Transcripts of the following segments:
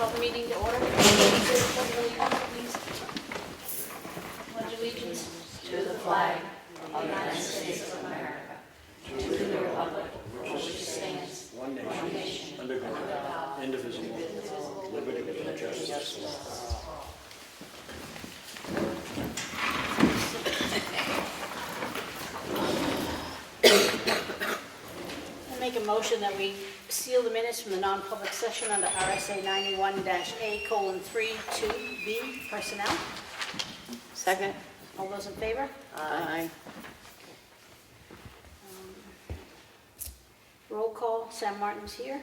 call the meeting to order. Please. Pledge allegiance to the flag of the United States of America, to the republic for which it stands, one nation, under God, indivisible, with liberty and justice for all. I make a motion that we seal the minutes from the non-public session under RSA 91-A:3-2B, personnel. Second. All those in favor? Aye. Roll call, Sam Martin's here.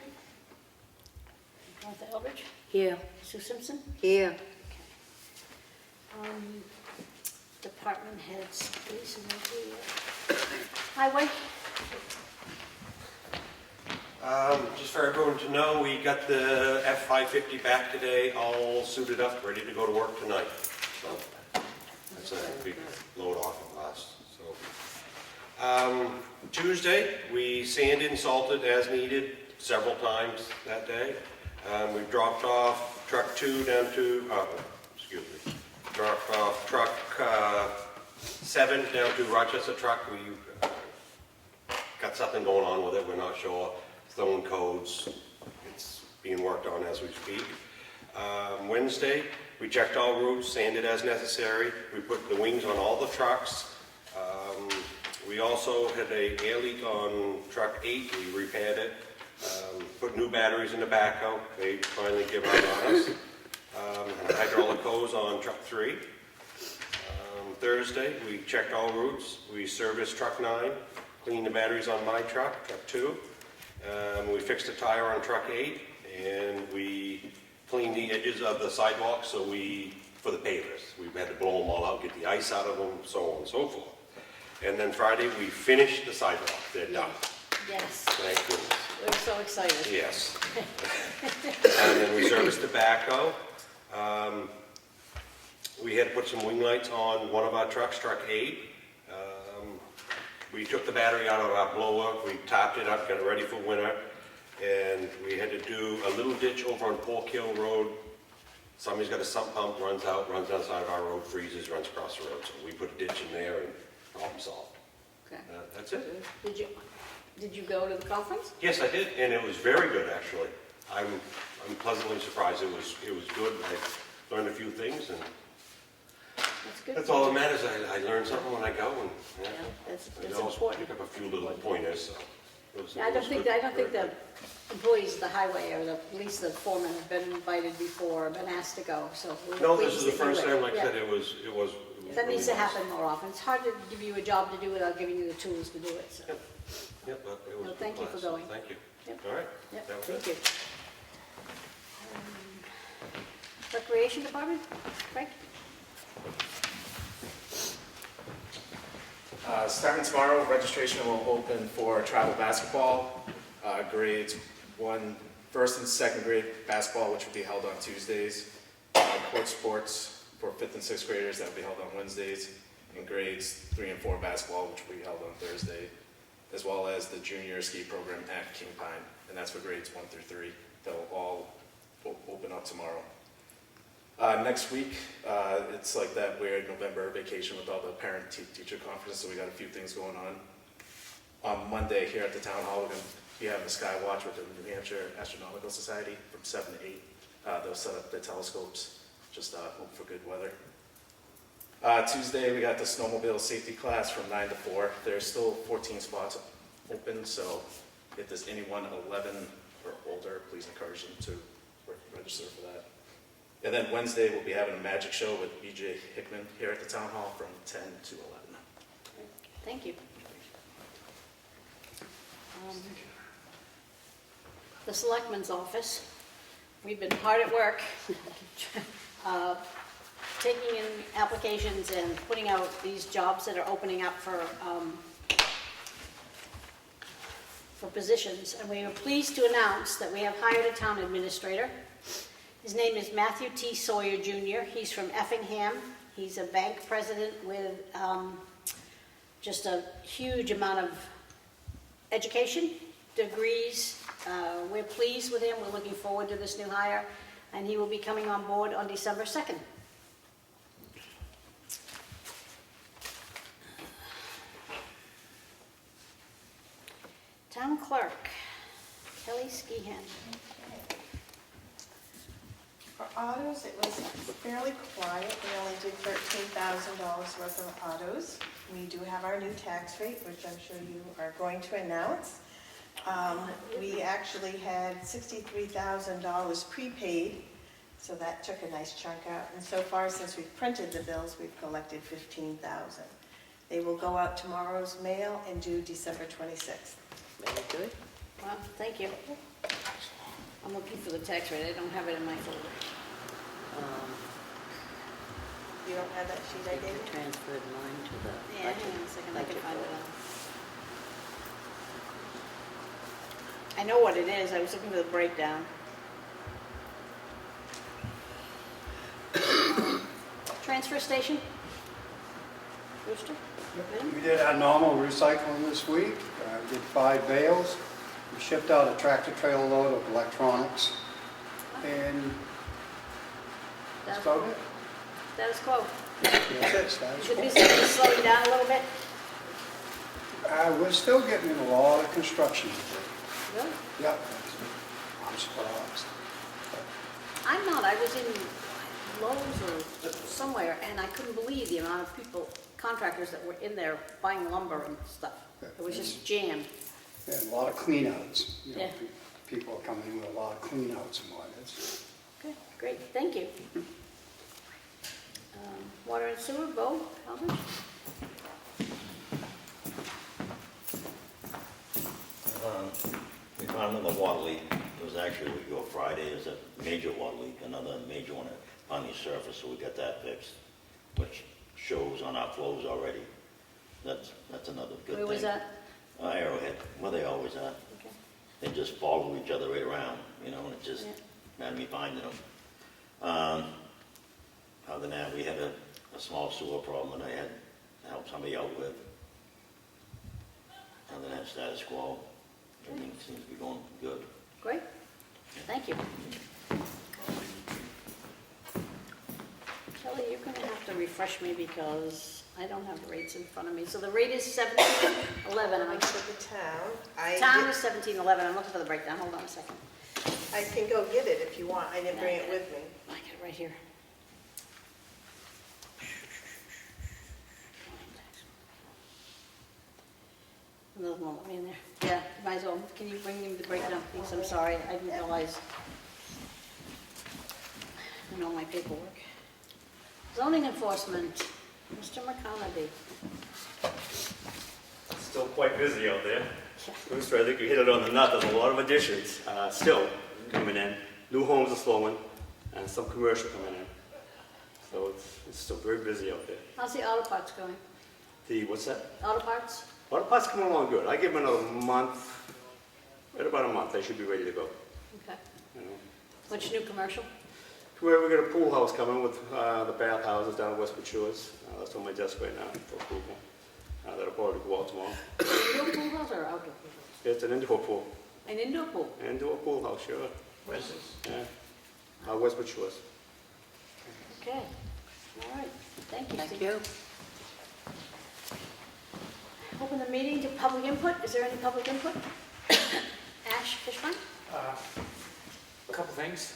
Martha Eldridge. Here. Sue Simpson. Here. Department heads, please. Highway. Just for everyone to know, we got the F-550 back today, all suited up, ready to go to work tonight. So that's a big load off of us. So Tuesday, we sanded and salted as needed several times that day. We dropped off truck 2 down to, dropped off truck 7 down to Rochester truck. We got something going on with it, we're not sure. Throwing codes, it's being worked on as we speak. Wednesday, we checked all routes, sanded as necessary. We put the wings on all the trucks. We also had an air leak on truck 8, we repaired it. Put new batteries in the backhoe, they finally give up on us. Hydraulic hose on truck 3. Thursday, we checked all routes. We serviced truck 9, cleaned the batteries on my truck 2. We fixed a tire on truck 8, and we cleaned the edges of the sidewalk for the pavers. We had to blow them all out, get the ice out of them, so on and so forth. And then Friday, we finished the sidewalk. They're done. Yes. Thank goodness. We're so excited. Yes. And then we serviced the backhoe. We had to put some wing lights on one of our trucks, truck 8. We took the battery out of our blower, we topped it up, got it ready for winter, and we had to do a little ditch over on Pork Hill Road. Somebody's got a sump pump, runs outside of our road, freezes, runs across the road. So we put a ditch in there and problem solved. Okay. That's it. Did you go to the conference? Yes, I did, and it was very good actually. I'm pleasantly surprised. It was good. I learned a few things, and That's good. that's all that matters. I learned something when I go, and That's I always important. pick up a few little pointers. So I don't think the employees of the highway or at least the foreman have been invited before or been asked to go. So No, this is the first time. Like I said, it was. That needs to really nice. happen more often. It's hard to give you a job to do without giving you the tools to do it. So. Yep, but it was. Well, thank you for class, going. Thank you. Yep. All right. Yep, That was thank it. you. Recreation Department, Frank? Starting tomorrow, registration will open for travel basketball, grades 1st and 2nd grade basketball, which will be held on Tuesdays, court sports for 5th and 6th graders that will be held on Wednesdays, and grades 3 and 4 basketball, which will be held on Thursday, as well as the junior ski program at King Pine, and that's for grades 1 through 3. They'll all open up tomorrow. Next week, it's like that weird November vacation with all the parent-teacher conferences, so we got a few things going on. On Monday here at the town hall, we're going to be having a sky watch with the New Hampshire Astronomical Society from 7 to 8. They'll set up their telescopes, just hope for good weather. Tuesday, we got the snowmobile safety class from 9 to 4. There's still 14 spots open, so if there's anyone 11 or older, please encourage them to register for that. And then Wednesday, we'll be having a magic show with BJ Hickman here at the town hall from 10 to 11. Thank you. The Selectmen's office, we've been hard at work taking in applications and putting out these jobs that are opening up for positions. And we are pleased to announce that we have hired a town administrator. His name is Matthew T. Sawyer Jr. He's from Effingham. He's a bank president with just a huge amount of education, degrees. We're pleased with him. We're looking forward to this new hire. and he will be coming on board on December 2nd. Town clerk, Kelly Skehan. For autos, it was fairly quiet. We only did $13,000 worth of autos. We do have our new tax rate, which I'm sure you are going to announce. We actually had $63,000 prepaid, so that took a nice chunk out. And so far, since we've printed the bills, we've collected $15,000. They will go out tomorrow's mail and due December 26th. Very good. Well, thank you. I'm looking for the tax rate. I don't have it in my folder. You don't have that sheet I gave you? Transferred mine to the Yeah, hang on a second, I can find it out. I know what it is. I was looking for the breakdown. Transfer station? Brewster? We did our normal recycling this week. We did 5 bales. We shipped out a tractor trailer load of electronics. And that's about it. Status quo. That's it, status Is the quo. business slowing down a little bit? We're still getting a lot of construction today. Really? Yep. I'm surprised. I'm not. I was in Lowe's or somewhere, and I couldn't believe the amount of people, contractors that were in there buying lumber and stuff. It was just jammed. And a lot of cleanouts. You know, Yeah. People are coming in with a lot of cleanouts and what. It's Okay, great, thank you. Water and sewer, Bo, Albert? We found another water leak. It was actually a week ago Friday. It was a major water leak, another major one on the surface, so we got that fixed, which shows on our flows already. That's another good thing. Where was that? Arrowhead, where they always are. Okay. They just follow each other right around, you know, and it just Yeah. had me finding them. Other than that, we had a small sewer problem that I had to help somebody out with. Other than that, status quo. Everything seems to be going good. Great, thank you. Kelly, you're gonna have to refresh me because I don't have the rates in front of me. So the rate is 1711. For the town, Town is 1711. I'm looking for the breakdown. Hold on a second. I can go get it if you want. I didn't bring it with me. I got it right here. Another one let me in there. Yeah, might as well. Can you bring me the breakdown, please? I'm sorry, I didn't realize. I know my paperwork. Zoning enforcement, Mr. McConaty. Still quite busy out there. Brewster, I think you hit it on the nut. There's a lot of additions still coming in. New homes are slowing, and some commercial coming in. So it's still very busy out there. How's the auto parts going? What's that? Auto parts? Auto parts coming along good. I give them another month, right about a month, they should be ready to go. Okay. You know. What's new commercial? Where we got a pool house coming with the bath houses down in Westwood Shores. That's on my desk right now for approval. That'll probably go out tomorrow. Indoor pool house or outdoor pool house? It's an indoor pool. An indoor pool? Indoor pool house, sure. Where's this? Yeah. Westwood Shores. Okay. All right. Thank you. Thank Steve. you. Open the meeting to public input. Is there any public input? Ash Fishburne? A couple things.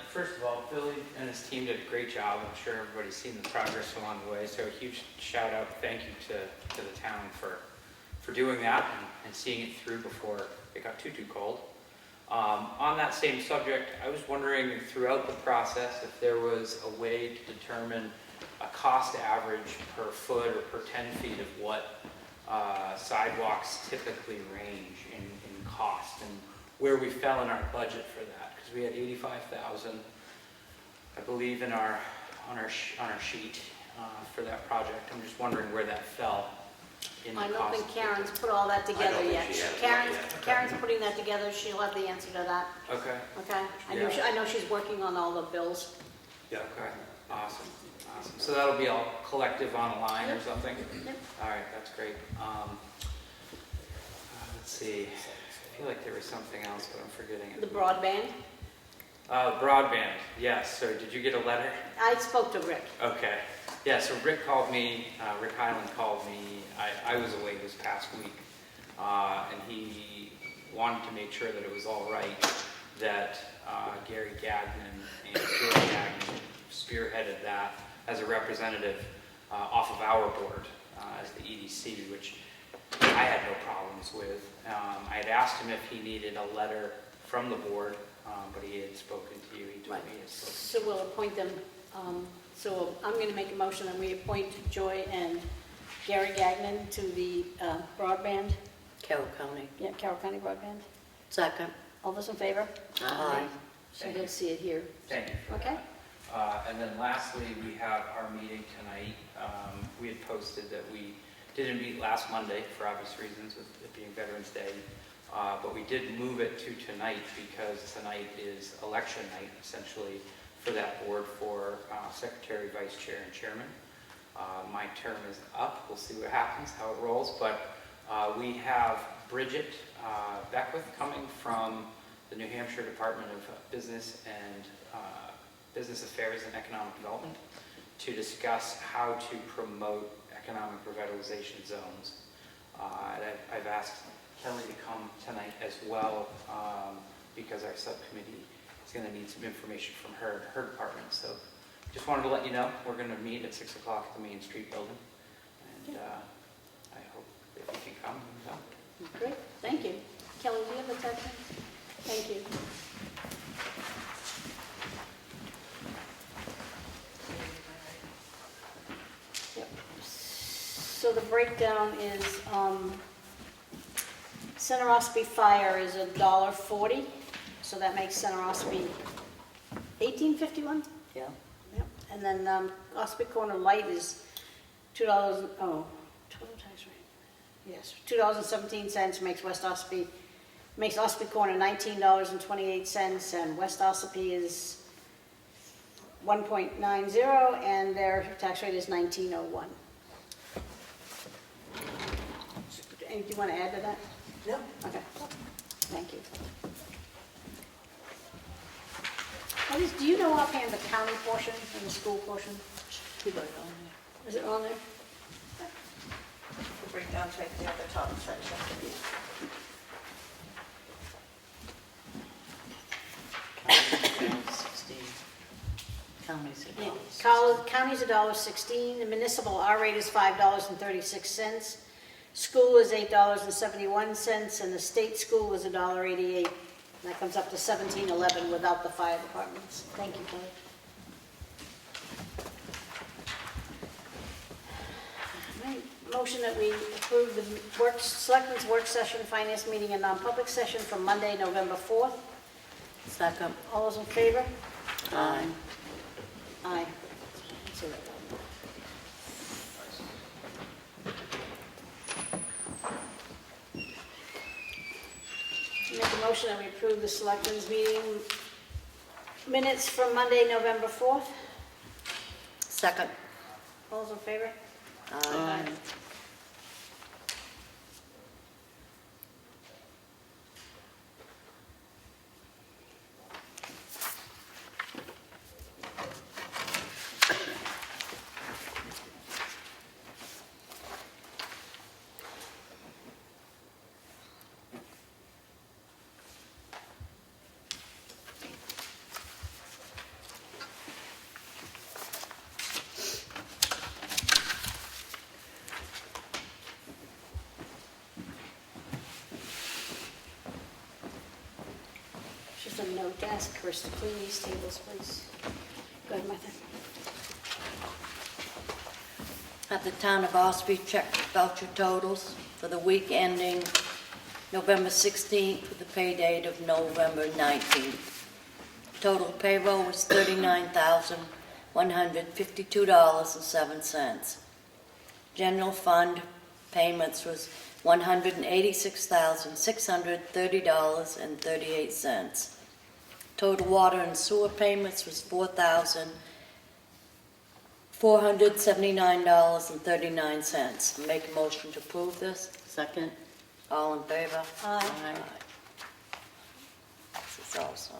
First of all, Billy and his team did a great job. I'm sure everybody's seen the progress along the way. So a huge shout out, thank you to the town for doing that and seeing it through before it got too cold. On that same subject, I was wondering throughout the process if there was a way to determine a cost average per foot or per 10 feet of what sidewalks typically range in cost and where we fell in our budget for that, because we had 85,000, I believe, on our sheet for that project. I'm just wondering where that fell in the I cost. don't think Karen's put all that together think yet. she has it Karen's, yet. Karen's putting that together. She'll have the answer to that. Okay. Okay? I know she's working on all the bills. Yeah. Okay. Awesome. So that'll be all collective on a line or something. Yep. All right. That's great. Let's see. I feel like there was something else, but I'm forgetting it. The broadband. Broadband, yes. So did you get a letter? I spoke to Rick. Okay. Yeah, so Rick called me, Rick Highland called me. I was away this past week. And he wanted to make sure that it was all right, that Gary Gagnon and Phil Gagnon spearheaded that as a representative off of our board as the EDC, which I had no problems with. I had asked him if he needed a letter from the board, but he had spoken to you. He told me he had spoken. So we'll appoint them. So I'm going to make a motion that we appoint Joy and Gary Gagnon to the broadband. Carroll County. Yeah, Carroll County Broadband. Second. All those in favor? Aye. So you'll see it here. Thank you. Okay? And then lastly, we have our meeting tonight. We had posted that we didn't meet last Monday for obvious reasons, with it being Veterans Day. But we did move it to tonight because tonight is election night, essentially, for that board for secretary, vice chair, and chairman. My term is up. We'll see what happens, how it rolls. But we have Bridget Beckwith coming from the New Hampshire Department of Business and Business Affairs and Economic Development to discuss how to promote economic revitalization zones. I've asked Kelly to come tonight as well because our subcommittee is going to need some information from her department. So just wanted to let you know we're going to meet at 6 o'clock at the Main Street building. And I hope if you can come, you can come. Great, thank you. Kelly, do you have the text? Thank you. Yep. So the breakdown is, Center Ossipee Fire is $1.40, so that makes Center Ossipee $18.51? Yeah. Yep. And then Ossipee Corner Light is $2, total tax rate. Yes, $2.17 makes West Ossipee, makes Ossipee Corner $19.28, and West Ossipee is 1.90, and their tax rate is 19.01. Do you want to add to that? No. Okay, thank you. Do you know offhand the county portion and the school portion? Keep it on there. Is it on there? The breakdown's right there at the top section. Counties Yeah. are County's $1.16, the municipal R rate is $5.36, school is $8.71, and the state school is $1.88. That comes up to $17.11 without the fire departments. Thank you, Kelly. All right, motion that we approve the Selectmen's work session, finance meeting, and non-public session from Monday, November 4th. Second. All those in favor? Aye. Aye. So that- Make a motion that we approve the Selectmen's meeting minutes from Monday, November 4th. Second. All those in favor? Aye. Just a note to ask Chris to clean these tables, please. Go ahead, Martha. Have the town of Ossipee checked voucher totals for the week ending November 16th with the pay date of November 19th. Total payroll was $39,152.07. General fund payments was $186,630.38. Total water and sewer payments was $4,479.39. Make a motion to approve this. Second. All in favor? Aye. This is all signed.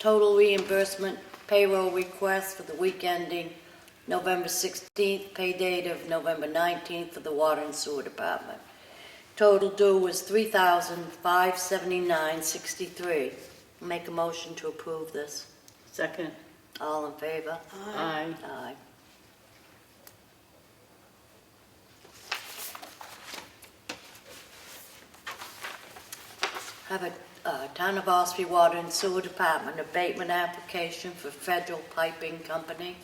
total reimbursement payroll request for the week ending November 16th, pay date of November 19th for the Water and Sewer Department. Total due was $3,579.63. Make a motion to approve this. Second. All in favor? Aye. Aye. Have a Town of Ossipee Water and Sewer Department abatement application for Federal Piping Company.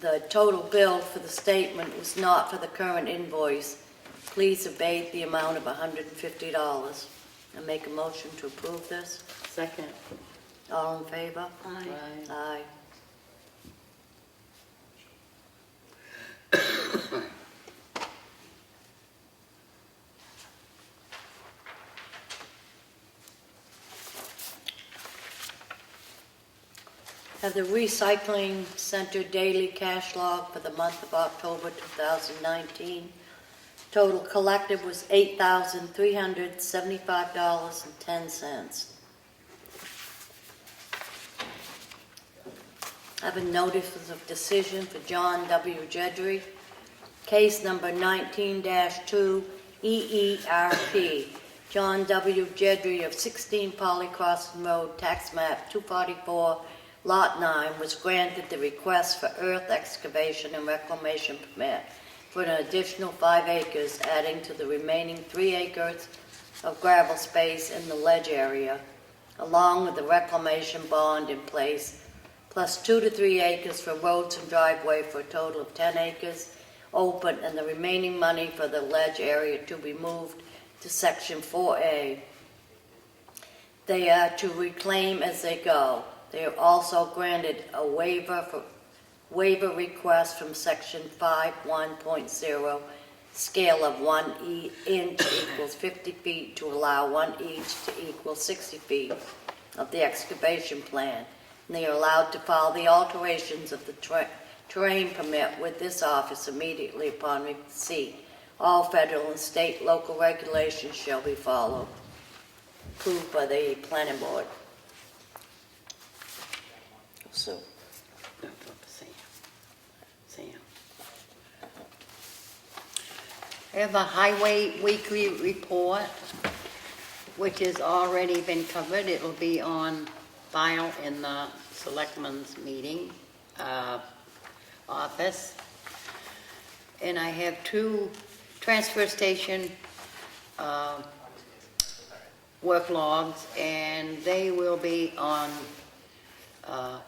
The total bill for the statement was not for the current invoice. Please abate the amount of $150. I make a motion to approve this. Second. All in favor? Aye. Aye. Have the recycling center daily cash log for the month of October 2019. Total collected was $8,375.10. Have a notice of decision for John W. Jedry, case number 19-2 EERP. John W. Jedry of 16 Polly Crossing Road, tax map 244, Lot 9, was granted the request for earth excavation and reclamation permit for an additional 5 acres, adding to the remaining 3 acres of gravel space in the ledge area, along with the reclamation bond in place, plus 2 to 3 acres for roads and driveway for a total of 10 acres open, and the remaining money for the ledge area to be moved to Section 4A. They are to reclaim as they go. They are also granted a waiver request from Section 5.1.0, scale of 1 inch equals 50 feet to allow 1 inch to equal 60 feet of the excavation plan. And they are allowed to file the alterations of the terrain permit with this office immediately upon receipt. All federal and state local regulations shall be followed. Approved by the planning board. So, Sam. I have a highway weekly report, which has already been covered. It will be on file in the Selectmen's meeting office. And I have 2 transfer station work logs, and they will be on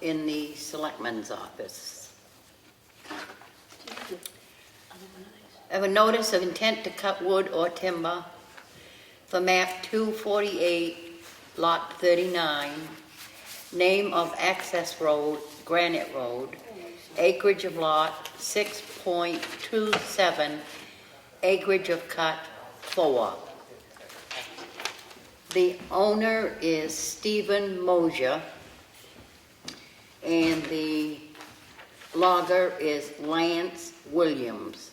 in the Selectmen's office. I have a notice of intent to cut wood or timber for map 248, lot 39, name of access road, Granite Road, acreage of lot 6.27, acreage of cut 4. The owner is Stephen Mosier, and the logger is Lance Williams.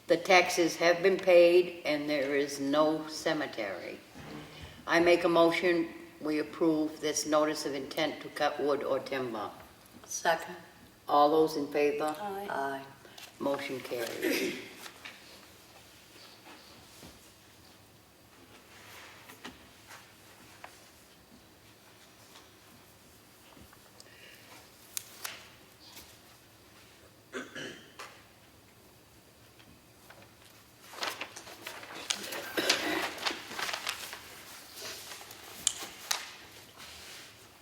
The taxes have been paid and there is no cemetery. I make a motion, we approve this notice of intent to cut wood or timber. second. All those in favor? Aye. Motion carries.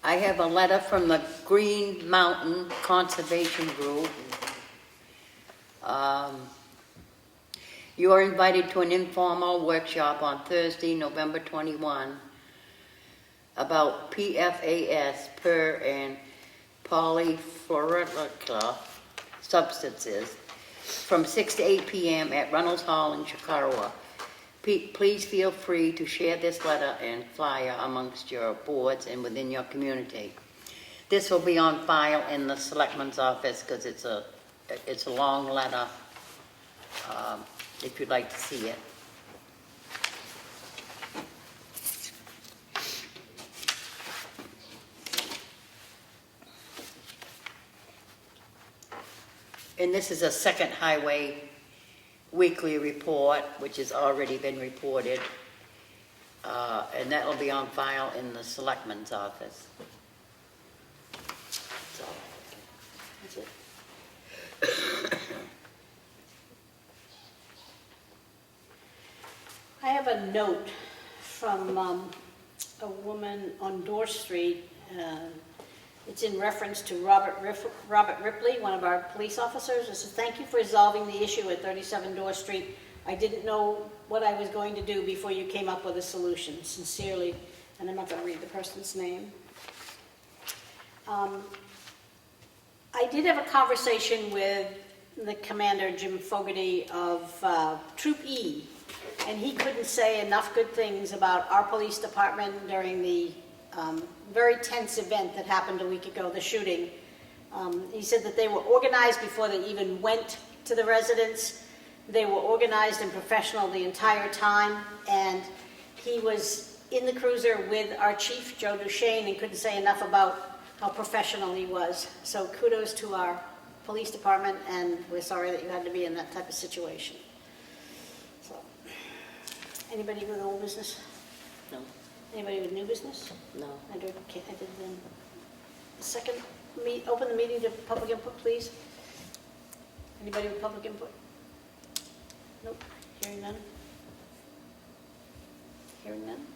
I have a letter from the Green Mountain Conservation Group. You are invited to an informal workshop on Thursday, November 21, about PFAS, per and polyfluoroalkyl substances, from 6 to 8 p.m. at Reynolds Hall in Chicago. Please feel free to share this letter and flyer amongst your boards and within your community. This will be on file in the Selectmen's office because it's a long letter, if you'd like to see it. And this is a second highway weekly report, which has already been reported. And that will be on file in the Selectmen's office. So, that's it. I have a note from a woman on Dorr Street. It's in reference to Robert Ripley, one of our police officers. It says, "Thank you for resolving the issue at 37 Dorr Street. I didn't know what I was going to do before you came up with a solution. Sincerely," and I'm not going to read the person's name. I did have a conversation with the commander, Jim Fogarty, of Troop E, and he couldn't say enough good things about our police department during the very tense event that happened a week ago, the shooting. He said that they were organized before they even went to the residence. They were organized and professional the entire time, and he was in the cruiser with our chief, Joe Duchesne, and couldn't say enough about how professional he was. So kudos to our police department, and we're sorry that you had to be in that type of situation. So, anybody with old business? No, Anybody with new business? no. I did then. Second, open the meeting to public input, please. Anybody with public input? Nope, hearing none. Hearing none?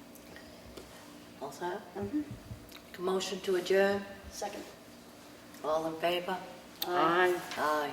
All set? Mm-hmm. Motion to adjourn? Second. All in favor? Aye. Aye.